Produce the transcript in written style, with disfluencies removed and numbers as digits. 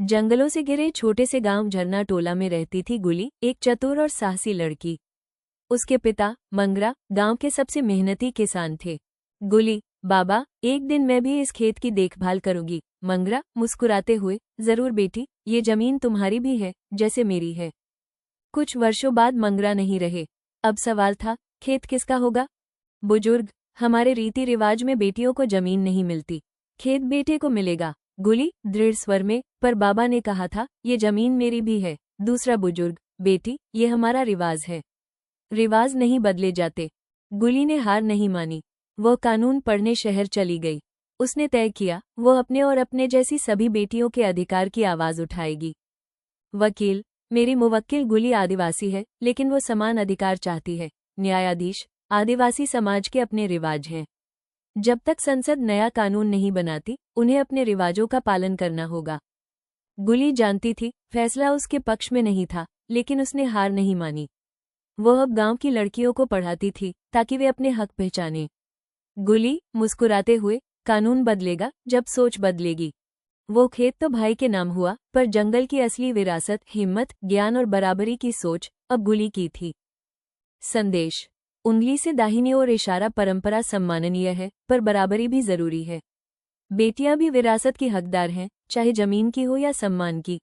जंगलों से घिरे छोटे से गांव झरना टोला में रहती थी गुली, एक चतुर और साहसी लड़की। उसके पिता मंगरा गांव के सबसे मेहनती किसान थे। गुली, बाबा, एक दिन मैं भी इस खेत की देखभाल करूंगी। मंगरा मुस्कुराते हुए, जरूर बेटी, ये जमीन तुम्हारी भी है जैसे मेरी है। कुछ वर्षों बाद मंगरा नहीं रहे। अब सवाल था, खेत किसका होगा? बुजुर्ग, हमारे रीति रिवाज में बेटियों को जमीन नहीं मिलती, खेत बेटे को मिलेगा। गुली दृढ़ स्वर में, पर बाबा ने कहा था ये जमीन मेरी भी है। दूसरा बुजुर्ग, बेटी, ये हमारा रिवाज है, रिवाज नहीं बदले जाते। गुली ने हार नहीं मानी। वह कानून पढ़ने शहर चली गई। उसने तय किया वो अपने और अपने जैसी सभी बेटियों के अधिकार की आवाज उठाएगी। वकील, मेरी मुवक्किल गुली आदिवासी है, लेकिन वो समान अधिकार चाहती है। न्यायाधीश, आदिवासी समाज के अपने रिवाज हैं। जब तक संसद नया कानून नहीं बनाती, उन्हें अपने रिवाजों का पालन करना होगा। गुली जानती थी फैसला उसके पक्ष में नहीं था, लेकिन उसने हार नहीं मानी। वह अब गांव की लड़कियों को पढ़ाती थी ताकि वे अपने हक पहचानें। गुली मुस्कुराते हुए, कानून बदलेगा जब सोच बदलेगी। वो खेत तो भाई के नाम हुआ, पर जंगल की असली विरासत, हिम्मत, ज्ञान और बराबरी की सोच अब गुली की थी। संदेश, उंगली से दाहिनी ओर इशारा परंपरा सम्माननीय है, पर बराबरी भी जरूरी है। बेटियां भी विरासत की हकदार हैं, चाहे जमीन की हो या सम्मान की।